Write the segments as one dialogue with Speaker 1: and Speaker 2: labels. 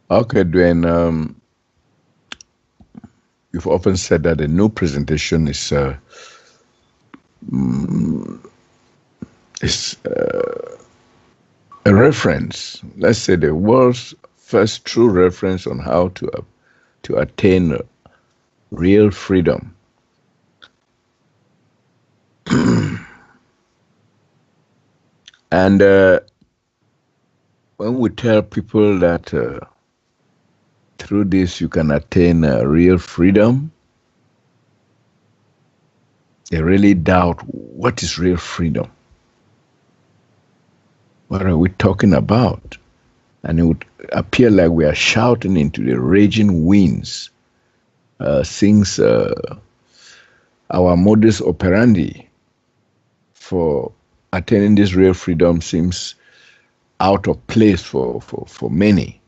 Speaker 1: Okay, Duane, you've often said that a new presentation is a reference. Let's say the world's first true reference on how to attain real freedom. And when we tell people that through this you can attain real freedom, they really doubt what is real freedom. What are we talking about? And it would appear like we are shouting into the raging winds, since our modus operandi for attaining this real freedom seems out of place for many.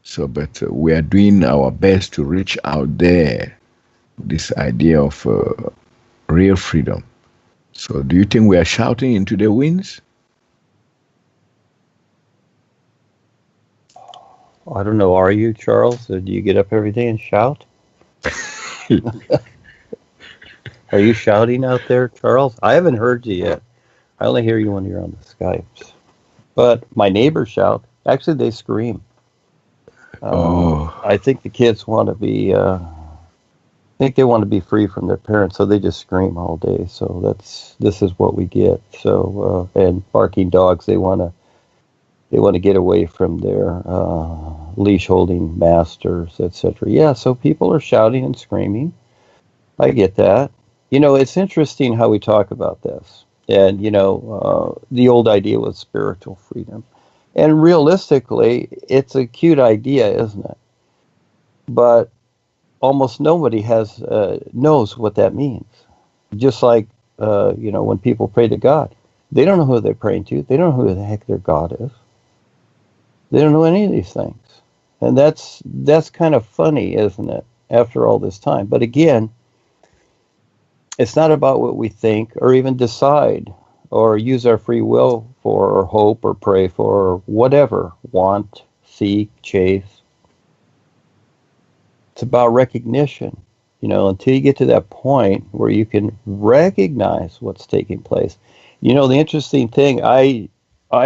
Speaker 1: So, but we are doing our best to reach out there, this idea of real freedom. So, do you think we are shouting into the winds?
Speaker 2: I don't know. Are you, Charles? Do you get up every day and shout? Are you shouting out there, Charles? I haven't heard you yet. I only hear you when you're on the Skypes. But my neighbors shout. Actually, they scream. I think the kids want to be. I think they want to be free from their parents, so they just scream all day. So this is what we get. So and barking dogs, they want to get away from their leash holding masters, etc. Yeah, so people are shouting and screaming. I get that. It's interesting how we talk about this. And, the old idea was spiritual freedom. And realistically, it's a cute idea, isn't it? But almost nobody knows what that means. Just like, when people pray to God, they don't know who they're praying to. They don't know who the heck their God is. They don't know any of these things. And that's kind of funny, isn't it, after all this time? But again, it's not about what we think or even decide or use our free will for or hope or pray for or whatever, want, seek, chase. It's about recognition, until you get to that point where you can recognize what's taking place. The interesting thing, I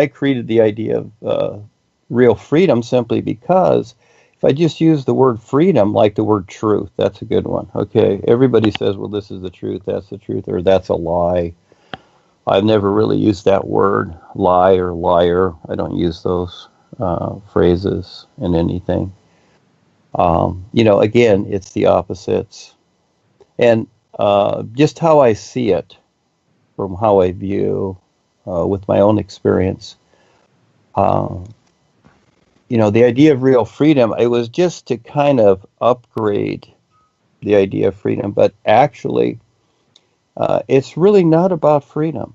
Speaker 2: created the idea of real freedom simply because if I just use the word freedom like the word truth, that's a good one. Okay, everybody says, well, this is the truth, that's the truth, or that's a lie. I've never really used that word, lie or liar. I don't use those phrases in anything. Again, it's the opposites. And just how I see it, from how I view with my own experience, the idea of real freedom, it was just to kind of upgrade the idea of freedom. But actually, it's really not about freedom.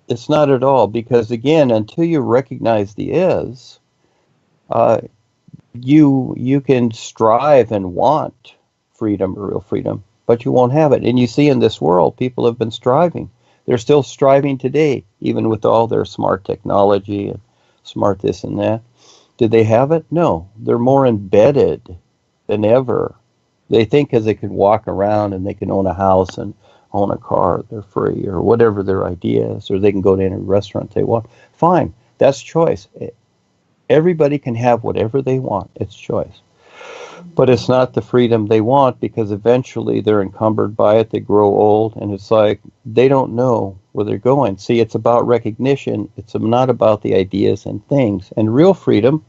Speaker 2: It's not at all. Because again, until you recognize the is, you can strive and want freedom or real freedom, but you won't have it. And you see in this world, people have been striving. They're still striving today, even with all their smart technology and smart this and that. Did they have it? No. They're more embedded than ever. They think because they can walk around and they can own a house and own a car, they're free, or whatever their idea is, or they can go to any restaurant they want. Fine. That's choice. Everybody can have whatever they want. It's choice. But it's not the freedom they want, because eventually they're encumbered by it. They grow old, and it's like they don't know where they're going. See, it's about recognition. It's not about the ideas and things. And real freedom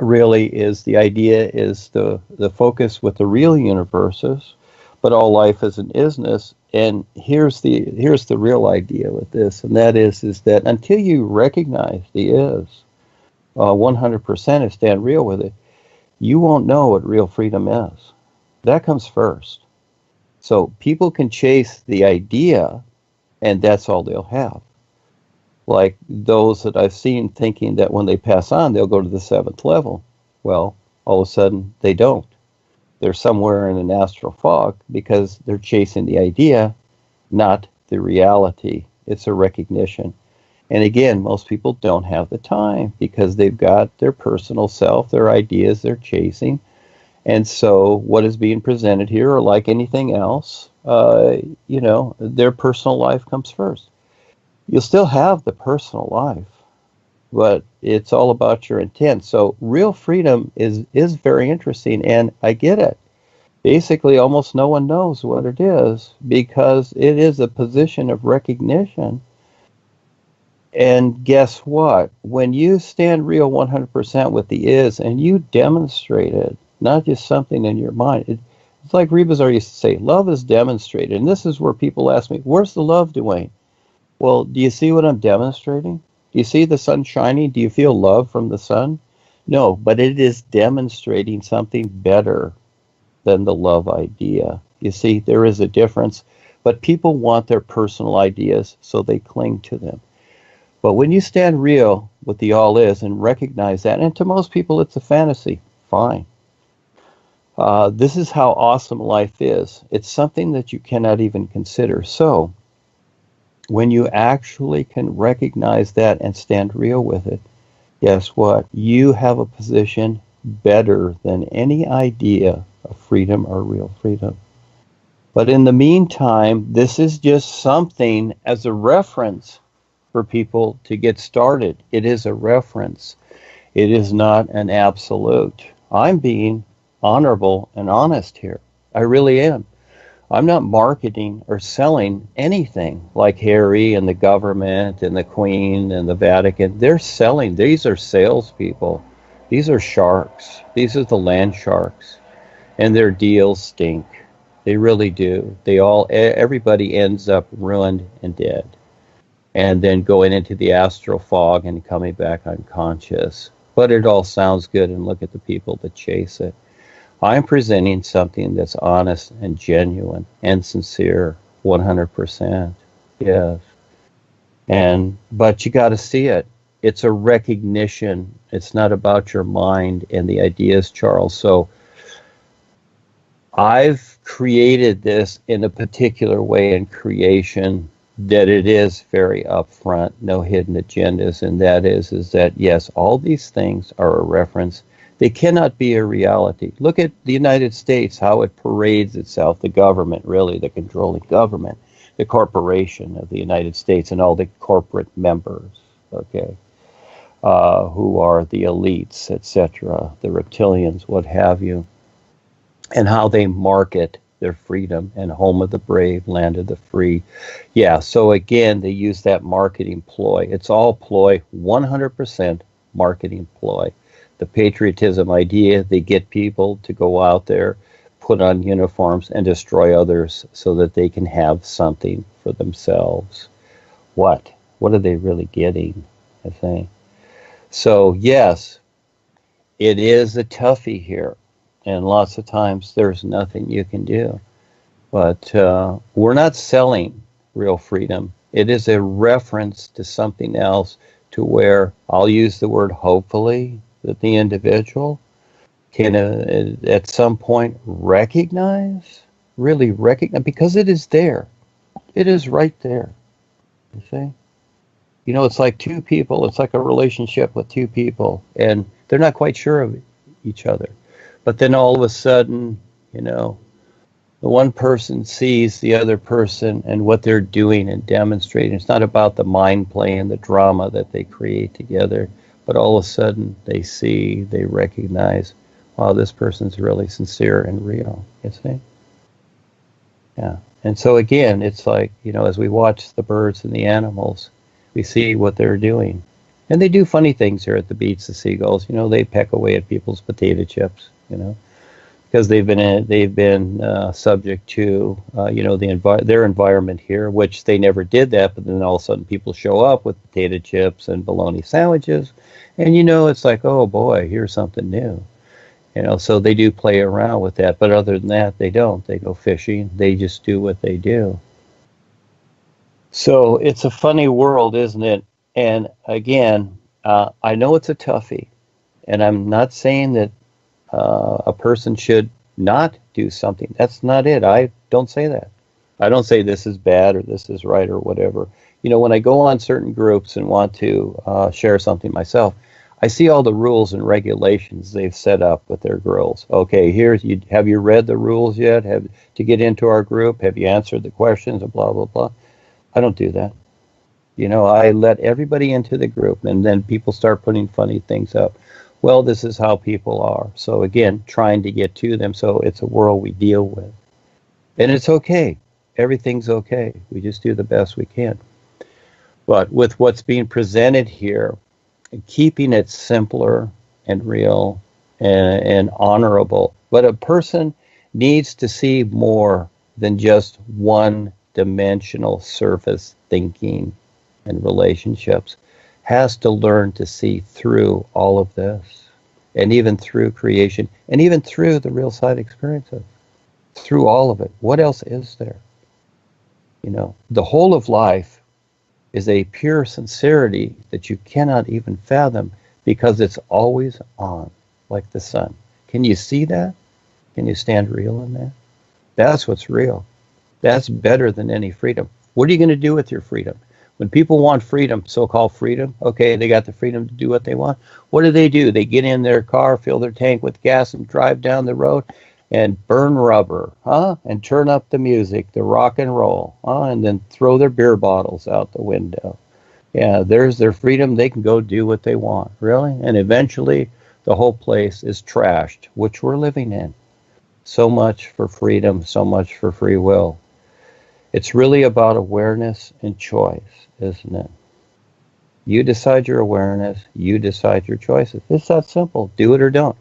Speaker 2: really is the idea, is the focus with the real universes, but all life is an isness. And here's the real idea with this, and that is that until you recognize the is 100% and stand real with it, you won't know what real freedom is. That comes first. So people can chase the idea, and that's all they'll have. Like those that I've seen thinking that when they pass on, they'll go to the 7th level. Well, all of a sudden, they don't. They're somewhere in an astral fog because they're chasing the idea, not the reality. It's a recognition. And again, most people don't have the time because they've got their personal self, their ideas they're chasing. And so what is being presented here, or like anything else, their personal life comes first. You'll still have the personal life, but it's all about your intent. So real freedom is very interesting, and I get it. Basically, almost no one knows what it is because it is a position of recognition. And guess what? When you stand real 100% with the is and you demonstrate it, not just something in your mind, it's like Rebazar used to say, love is demonstrated. And this is where people ask me, where's the love, Duane? Well, do you see what I'm demonstrating? Do you see the sun shining? Do you feel love from the sun? No, but it is demonstrating something better than the love idea. You see, there is a difference, but people want their personal ideas, so they cling to them. But when you stand real with the all is and recognize that, and to most people it's a fantasy, fine. This is how awesome life is. It's something that you cannot even consider. So when you actually can recognize that and stand real with it, guess what? You have a position better than any idea of freedom or real freedom. But in the meantime, this is just something as a reference for people to get started. It is a reference. It is not an absolute. I'm being honorable and honest here. I really am. I'm not marketing or selling anything like Harry and the government and the Queen and the Vatican. They're selling. These are salespeople. These are sharks. These are the land sharks. And their deals stink. They really do. Everybody ends up ruined and dead. And then going into the astral fog and coming back unconscious. But it all sounds good, and look at the people that chase it. I'm presenting something that's honest and genuine and sincere, 100%. Yes. But you got to see it. It's a recognition. It's not about your mind and the ideas, Charles. So I've created this in a particular way in creation that it is very upfront, no hidden agendas, and that is that, yes, all these things are a reference. They cannot be a reality. Look at the United States, how it parades itself, the government, really, the controlling government, the corporation of the United States and all the corporate members, okay, who are the elites, etc., the reptilians, what have you, and how they market their freedom and home of the brave, land of the free. Yeah, so again, they use that marketing ploy. It's all ploy, 100% marketing ploy. The patriotism idea, they get people to go out there, put on uniforms, and destroy others so that they can have something for themselves. What? What are they really getting, I think? So, yes, it is a toughie here. And lots of times there's nothing you can do. But we're not selling real freedom. It is a reference to something else, to where I'll use the word hopefully, that the individual can at some point really recognize, because it is there. It is right there. You see? You know, it's like two people. It's like a relationship with two people, and they're not quite sure of each other. But then all of a sudden, you know, the one person sees the other person and what they're doing and demonstrating. It's not about the mind play and the drama that they create together, but all of a sudden they recognize, wow, this person's really sincere and real, you see? Yeah. And so again, it's like, you know, as we watch the birds and the animals, we see what they're doing. And they do funny things here at the beach, the seagulls. You know, they peck away at people's potato chips, you know, because they've been subject to, you know, their environment here, which they never did that. But then all of a sudden people show up with potato chips and bologna sandwiches. And, you know, it's like, oh, boy, here's something new. You know, so they do play around with that. But other than that, they don't. They go fishing. They just do what they do. So it's a funny world, isn't it? And again, I know it's a toughie, and I'm not saying that a person should not do something. That's not it. I don't say that. I don't say this is bad or this is right or whatever. When I go on certain groups and want to share something myself, I see all the rules and regulations they've set up with their girls. Okay, have you read the rules yet? To get into our group, have you answered the questions and blah blah blah. I don't do that. I let everybody into the group, and then people start putting funny things up. Well, this is how people are. So again, trying to get to them. So it's a world we deal with, and it's okay. Everything's okay. We just do the best we can. But with what's being presented here, keeping it simpler and real and honorable. But a person needs to see more than just one-dimensional surface thinking and relationships. Has to learn to see through all of this, and even through creation, and even through the real side experiences, through all of it. What else is there? The whole of life is a pure sincerity that you cannot even fathom because it's always on, like the sun. Can you see that? Can you stand real in that? That's what's real. That's better than any freedom. What are you going to do with your freedom? When people want freedom, so-called freedom, okay, they got the freedom to do what they want. What do? They get in their car, fill their tank with gas, and drive down the road and burn rubber, and turn up the music, the rock and roll, and then throw their beer bottles out the window. Yeah, there's their freedom. They can go do what they want, really. And eventually, the whole place is trashed, which we're living in. So much for freedom, so much for free will. It's really about awareness and choice, isn't it? You decide your awareness, you decide your choices. It's that simple. Do it or don't.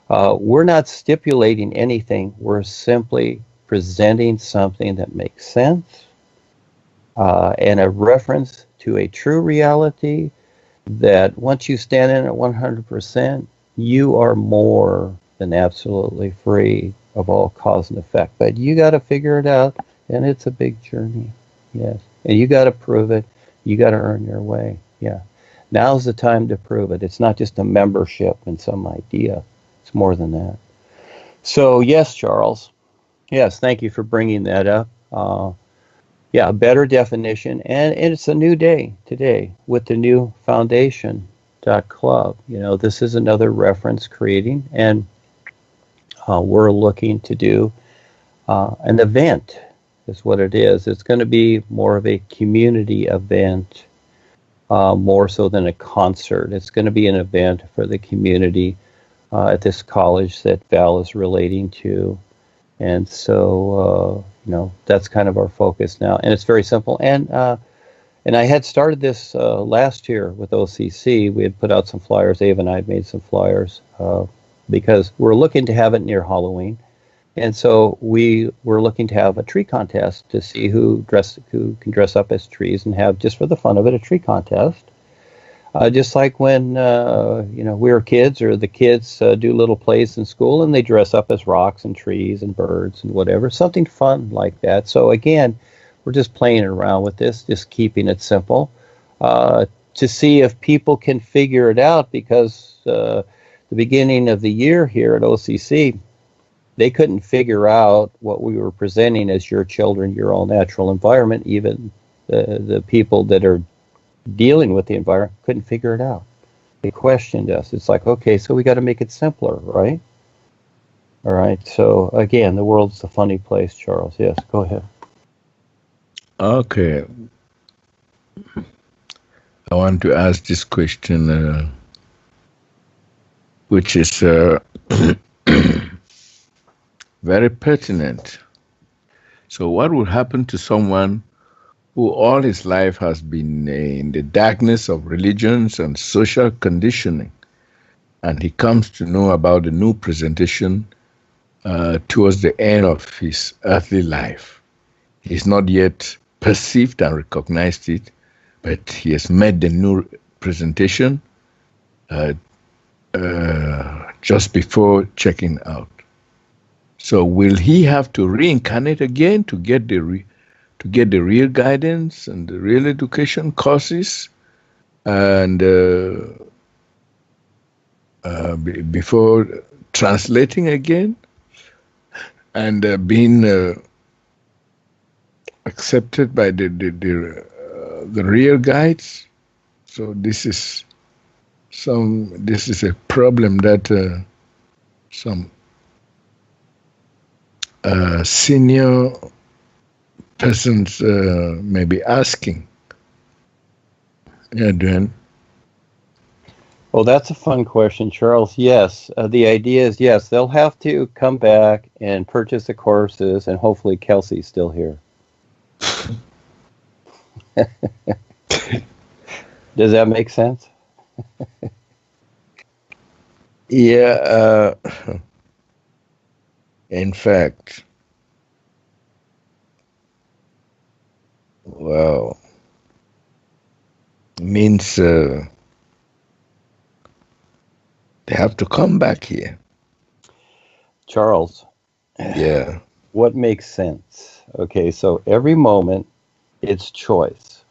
Speaker 2: We're not stipulating anything. We're simply presenting something that makes sense and a reference to a true reality that once you stand in at 100%, you are more than absolutely free of all cause and effect. But you got to figure it out, and it's a big journey. Yes. And you got to prove it. You got to earn your way. Yeah. Now's the time to prove it. It's not just a membership in some idea. It's more than that. So, yes, Charles. Yes, thank you for bringing that up. A better definition. And it's a new day today with the new foundation.club. This is another reference creating. And we're looking to do an event is what it is. It's going to be more of a community event, more so than a concert. It's going to be an event for the community at this college that Val is relating to. And so, that's kind of our focus now. And it's very simple. And I had started this last year with OCC. We had put out some flyers. Ava and I had made some flyers because we're looking to have it near Halloween. And so we were looking to have a tree contest to see who can dress up as trees and have, just for the fun of it, a tree contest. Just like when we were kids, or the kids do little plays in school and they dress up as rocks and trees and birds and whatever, something fun like that. So again, we're just playing around with this, just keeping it simple to see if people can figure it out, because the beginning of the year here at OCC, they couldn't figure out what we were presenting as your children, your own natural environment. Even the people that are dealing with the environment couldn't figure it out. They questioned us. It's like, okay, so we got to make it simpler, right? All right. So again, the world's a funny place, Charles. Yes, go ahead.
Speaker 1: Okay. I want to ask this question, which is very pertinent. So what would happen to someone who all his life has been in the darkness of religions and social conditioning, and he comes to know about the new presentation towards the end of his earthly life? He's not yet perceived and recognized it, but he has met the new presentation just before checking out. So will he have to reincarnate again to get the real guidance and the real education courses, and before translating again and being accepted by the real guides. So this is a problem that some senior persons may be asking. Yeah, Duane.
Speaker 2: Well, that's a fun question, Charles. Yes, the idea is yes, they'll have to come back and purchase the courses, and hopefully Kelsey's still here. Does that make sense?
Speaker 1: Yeah. In fact, well, means they have to come back here.
Speaker 2: Charles.
Speaker 1: Yeah.
Speaker 2: What makes sense? Okay, so every moment it's choice.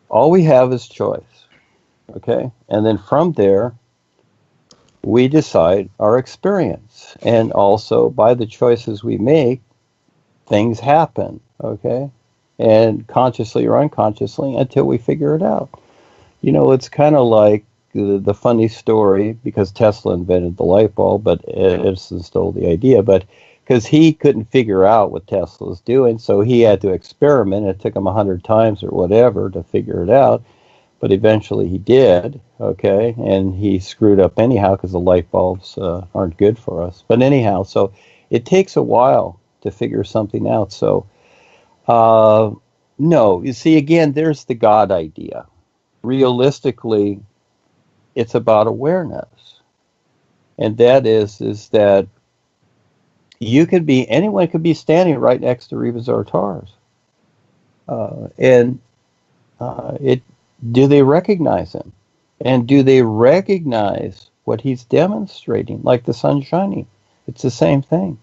Speaker 2: All we have is choice. Okay? And then from there, we decide our experience. And also, by the choices we make, things happen. Okay? And consciously or unconsciously until we figure it out. You know, it's kind of like the funny story, because Tesla invented the light bulb, but Edison stole the idea, but because he couldn't figure out what Tesla was doing, so he had to experiment. It took him 100 times or whatever to figure it out, but eventually he did, okay, and he screwed up anyhow because the light bulbs aren't good for us. But anyhow, so it takes a while to figure something out. So, no, you see, again, there's the God idea. Realistically, it's about awareness. And that is that anyone could be standing right next to Reba Zartars. Do they recognize him? And do they recognize what he's demonstrating, like the sun shining? It's the same thing.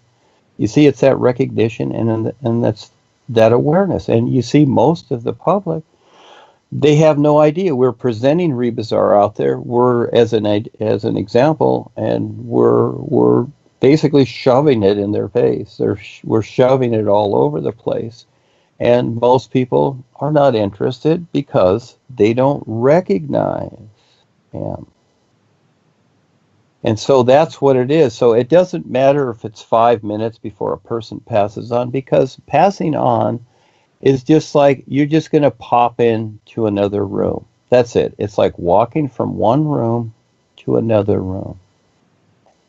Speaker 2: You see, it's that recognition and that's that awareness. And you see most of the public, they have no idea. We're presenting Rebazar out there. We're as an example, and we're basically shoving it in their face. We're shoving it all over the place, and most people are not interested because they don't recognize him. And so that's what it is. So it doesn't matter if it's 5 minutes before a person passes on, because passing on is just like you're just going to pop into another room. That's it. It's like walking from one room to another room.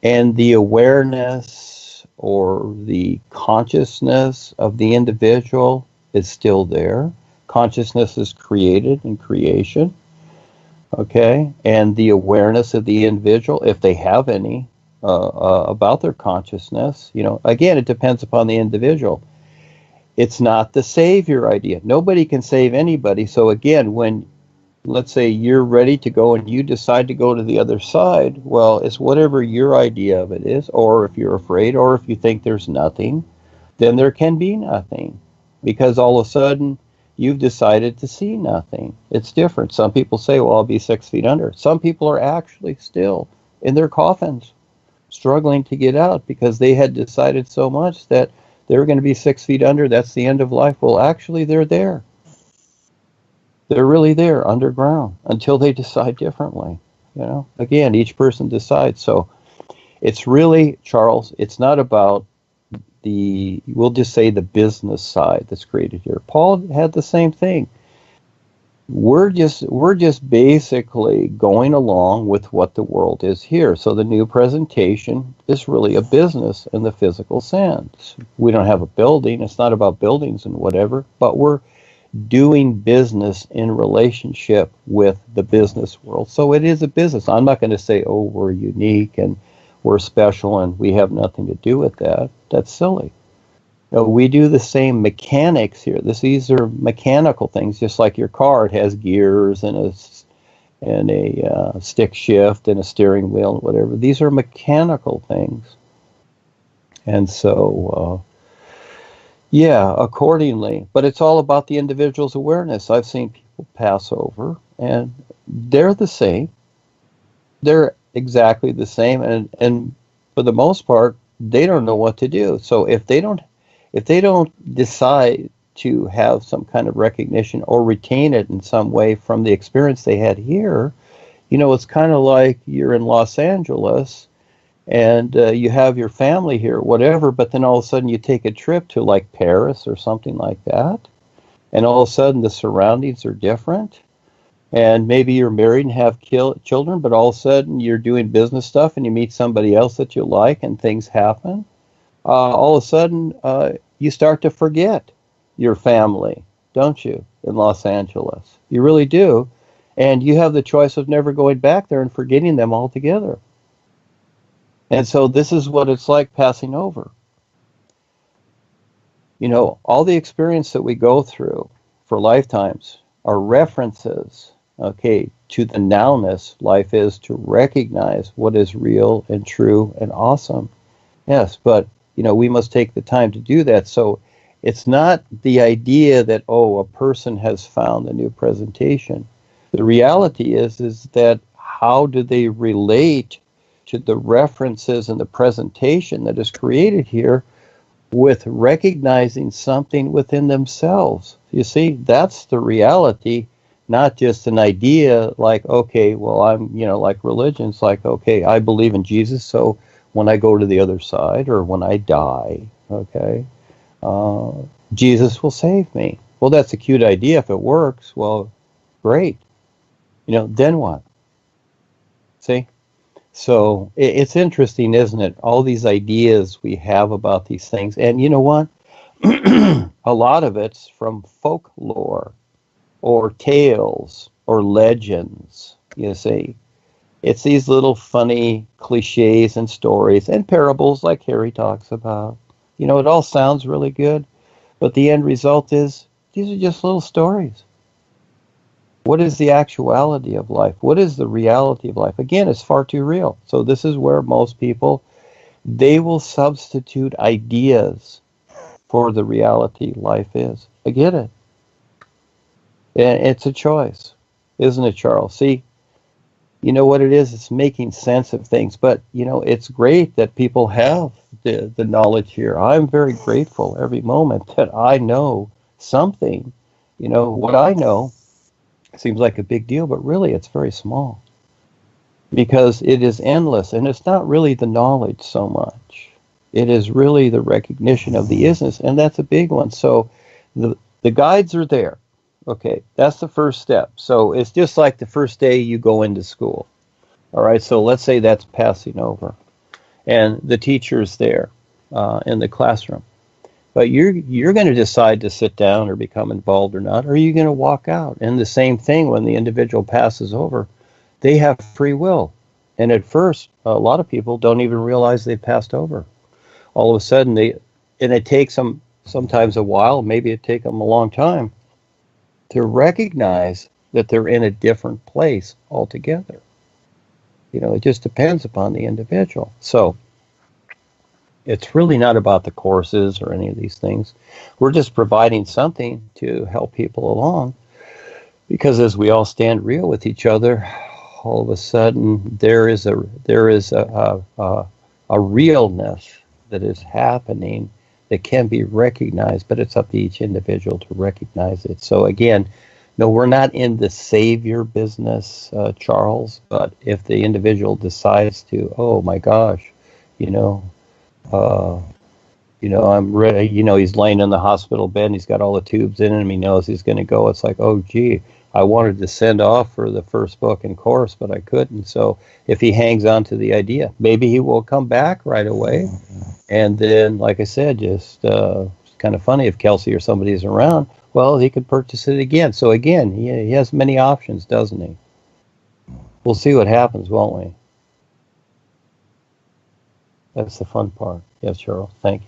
Speaker 2: And the awareness or the consciousness of the individual is still there. Consciousness is created in creation. Okay? And the awareness of the individual, if they have any, about their consciousness, again, it depends upon the individual. It's not the savior idea. Nobody can save anybody. So again, when, let's say, you're ready to go and you decide to go to the other side, well, it's whatever your idea of it is, or if you're afraid, or if you think there's nothing, then there can be nothing. Because all of a sudden, you've decided to see nothing. It's different. Some people say, well, I'll be 6 feet under. Some people are actually still in their coffins, struggling to get out because they had decided so much that they were going to be 6 feet under. That's the end of life. Well, actually, they're there. They're really there underground until they decide differently. Again, each person decides. So it's really, Charles, it's not about we'll just say the business side that's created here. Paul had the same thing. We're just basically going along with what the world is here. So the new presentation is really a business in the physical sense. We don't have a building. It's not about buildings and whatever, but we're doing business in relationship with the business world. So it is a business. I'm not going to say, oh, we're unique and we're special and we have nothing to do with that. That's silly. We do the same mechanics here. These are mechanical things, just like your car. It has gears and a stick shift and a steering wheel and whatever. These are mechanical things. And so, accordingly. But it's all about the individual's awareness. I've seen people pass over, and they're the same. They're exactly the same, and for the most part, they don't know what to do. So if they don't decide to have some kind of recognition or retain it in some way from the experience they had here, it's kind of like you're in Los Angeles and you have your family here, whatever, but then all of a sudden you take a trip to like Paris or something like that, and all of a sudden the surroundings are different, and maybe you're married and have children, but all of a sudden you're doing business stuff and you meet somebody else that you like and things happen. All of a sudden you start to forget your family, don't you, in Los Angeles? You really do. And you have the choice of never going back there and forgetting them altogether. And so this is what it's like passing over. All the experience that we go through for lifetimes are references, okay, to the nowness life is, to recognize what is real and true and awesome. Yes, but, we must take the time to do that. So it's not the idea that, a person has found a new presentation. The reality is that how do they relate to the references and the presentation that is created here with recognizing something within themselves? You see, that's the reality, not just an idea like, okay, well, I'm, like religion's like, okay, I believe in Jesus, so when I go to the other side or when I die, okay, Jesus will save me. Well, that's a cute idea if it works. Well, great. Then what? See? So it's interesting, isn't it? All these ideas we have about these things. And you know what? A lot of it's from folklore or tales or legends, you see. It's these little funny cliches and stories and parables like Harry talks about. It all sounds really good, but the end result is these are just little stories. What is the actuality of life? What is the reality of life? Again, it's far too real. So this is where most people, they will substitute ideas for the reality life is. I get it. And it's a choice, isn't it, Charles? See, you know what it is? It's making sense of things. But, it's great that people have the knowledge here. I'm very grateful every moment that I know something. What I know seems like a big deal, but really it's very small because it is endless, and it's not really the knowledge so much. It is really the recognition of the isness, and that's a big one. So the guides are there. Okay, that's the first step. So it's just like the first day you go into school. All right, so let's say that's passing over, and the teacher's there in the classroom. But you're going to decide to sit down or become involved or not, or are you going to walk out? And the same thing when the individual passes over, they have free will. And at first, a lot of people don't even realize they've passed over. All of a sudden, it takes them sometimes a while, maybe it takes them a long time, to recognize that they're in a different place altogether. It just depends upon the individual. So it's really not about the courses or any of these things. We're just providing something to help people along, because as we all stand real with each other, all of a sudden there is a realness that is happening that can be recognized, but it's up to each individual to recognize it. So again, no, we're not in the savior business, Charles, but if the individual decides to, oh my gosh, I'm ready. He's laying in the hospital bed and he's got all the tubes in him. He knows he's going to go. It's like, oh, gee, I wanted to send off for the first book and course, but I couldn't. So if he hangs on to the idea, maybe he will come back right away. And then, like I said, just it's kind of funny if Kelsey or somebody is around, well, he could purchase it again. So again, he has many options, doesn't he? We'll see what happens, won't we? That's the fun part. Yes, Charles. Thank you.